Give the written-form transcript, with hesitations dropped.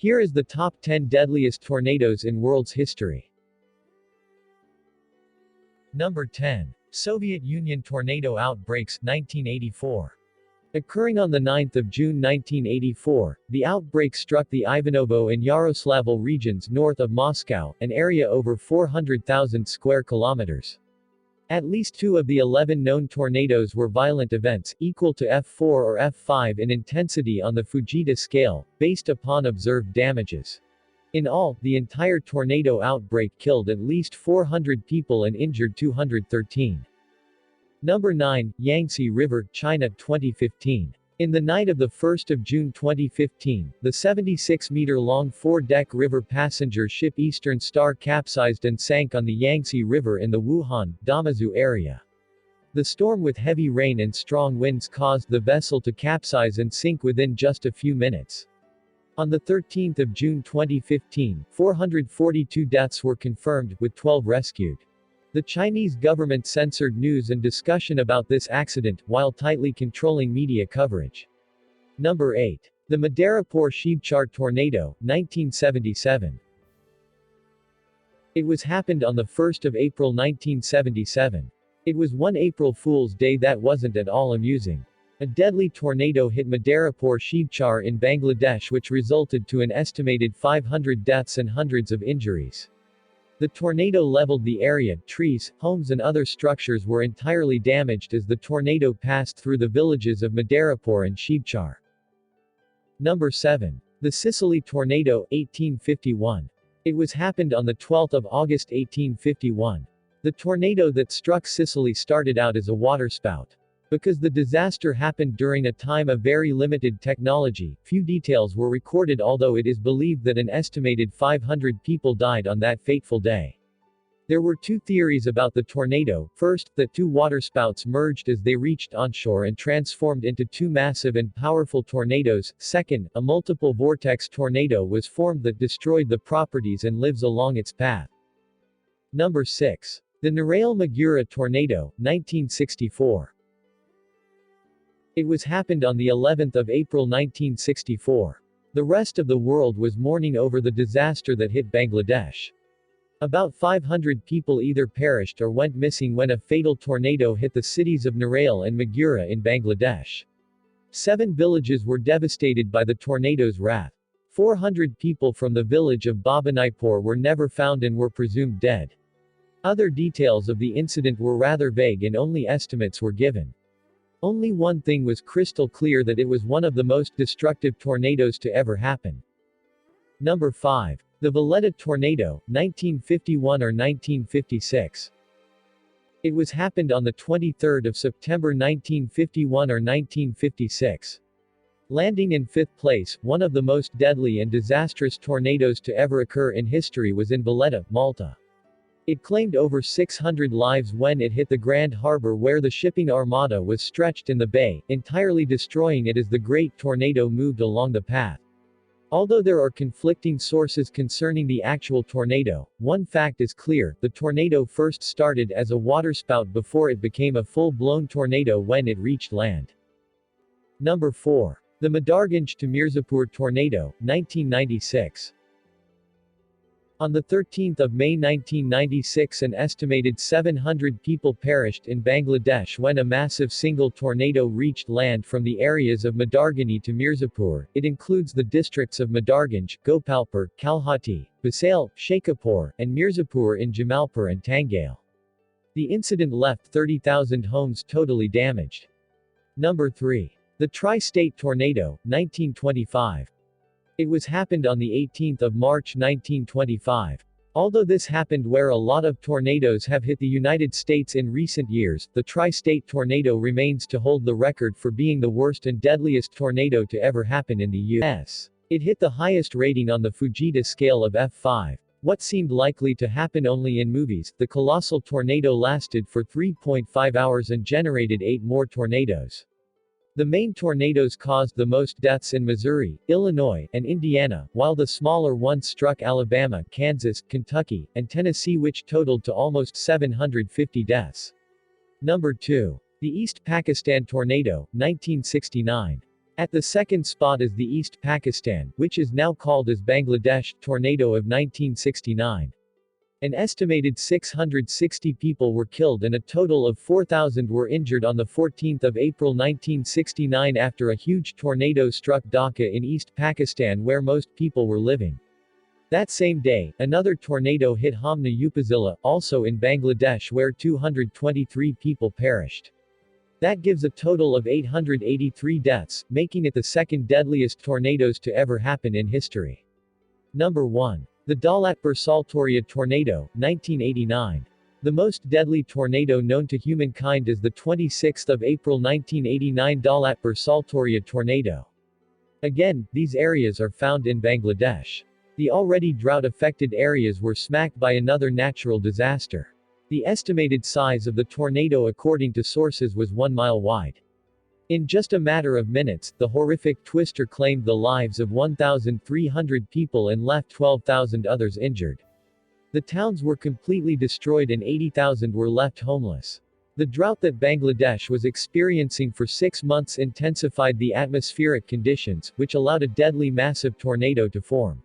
Here is the top 10 deadliest tornadoes in world's history. Number 10. Soviet Union tornado outbreaks, 1984. Occurring on 9 June 1984, the outbreak struck the Ivanovo and Yaroslavl regions north of Moscow, an area over 400,000 square kilometers. At least 2 of the 11 known tornadoes were violent events, equal to F4 or F5 in intensity on the Fujita scale, based upon observed damages. In all, the entire tornado outbreak killed at least 400 people and injured 213. Number 9. Yangtze River, China, 2015. In the night of 1 June 2015, the 76-meter-long 4-deck river passenger ship Eastern Star capsized and sank on the Yangtze River in the Wuhan, Damazu area. The storm with heavy rain and strong winds caused the vessel to capsize and sink within just a few minutes. On 13 June 2015, 442 deaths were confirmed, with 12 rescued. The Chinese government censored news and discussion about this accident, while tightly controlling media coverage. Number 8. The Madhepur-Shivchar tornado, 1977. It was happened on 1 April 1977. It was one April Fool's Day that wasn't at all amusing. A deadly tornado hit Madhepur-Shivchar in Bangladesh, which resulted to an estimated 500 deaths and hundreds of injuries. The tornado leveled the area, trees, homes and other structures were entirely damaged as the tornado passed through the villages of Madhepur and Shivchar. Number 7. The Sicily tornado, 1851. It was happened on 12 August 1851. The tornado that struck Sicily started out as a waterspout. Because the disaster happened during a time of very limited technology, few details were recorded, although it is believed that an estimated 500 people died on that fateful day. There were 2 theories about the tornado. First, that 2 waterspouts merged as they reached onshore and transformed into 2 massive and powerful tornadoes. Second, a multiple vortex tornado was formed that destroyed the properties and lives along its path. Number 6. The Narail-Magura tornado, 1964. It was happened on the 11th of April 1964. The rest of the world was mourning over the disaster that hit Bangladesh. About 500 people either perished or went missing when a fatal tornado hit the cities of Narail and Magura in Bangladesh. 7 villages were devastated by the tornado's wrath. 400 people from the village of Bhabanaipur were never found and were presumed dead. Other details of the incident were rather vague and only estimates were given. Only one thing was crystal clear, that it was one of the most destructive tornadoes to ever happen. Number 5. The Valletta tornado, 1951 or 1956. It was happened on 23 September 1951 or 1956. Landing in 5th place, one of the most deadly and disastrous tornadoes to ever occur in history was in Valletta, Malta. It claimed over 600 lives when it hit the Grand Harbor, where the shipping armada was stretched in the bay, entirely destroying it as the great tornado moved along the path. Although there are conflicting sources concerning the actual tornado, one fact is clear: the tornado first started as a waterspout before it became a full-blown tornado when it reached land. Number 4. The Madarganj to Mirzapur tornado, 1996. On 13 May 1996, an estimated 700 people perished in Bangladesh when a massive single tornado reached land from the areas of Madargani to Mirzapur. It includes the districts of Madarganj, Gopalpur, Kalhati, Basail, Sheikhupur, and Mirzapur in Jamalpur and Tangail. The incident left 30,000 homes totally damaged. Number 3. The Tri-State tornado, 1925. It was happened on 18 March 1925. Although this happened where a lot of tornadoes have hit the United States in recent years, the Tri-State tornado remains to hold the record for being the worst and deadliest tornado to ever happen in the U.S. It hit the highest rating on the Fujita scale of F5. What seemed likely to happen only in movies, the colossal tornado lasted for 3.5 hours and generated 8 more tornadoes. The main tornadoes caused the most deaths in Missouri, Illinois, and Indiana, while the smaller ones struck Alabama, Kansas, Kentucky, and Tennessee, which totaled to almost 750 deaths. Number 2. The East Pakistan tornado, 1969. At the second spot is the East Pakistan, which is now called as Bangladesh, tornado of 1969. An estimated 660 people were killed and a total of 4,000 were injured on 14 April 1969 after a huge tornado struck Dhaka in East Pakistan where most people were living. That same day, another tornado hit Hamna Upazila, also in Bangladesh where 223 people perished. That gives a total of 883 deaths, making it the second deadliest tornadoes to ever happen in history. Number 1. The Daulatpur Saltoria Tornado, 1989. The most deadly tornado known to humankind is the 26th of April 1989 Daulatpur Saltoria tornado. Again, these areas are found in Bangladesh. The already drought-affected areas were smacked by another natural disaster. The estimated size of the tornado according to sources was 1 mile wide. In just a matter of minutes, the horrific twister claimed the lives of 1,300 people and left 12,000 others injured. The towns were completely destroyed and 80,000 were left homeless. The drought that Bangladesh was experiencing for 6 months intensified the atmospheric conditions, which allowed a deadly massive tornado to form.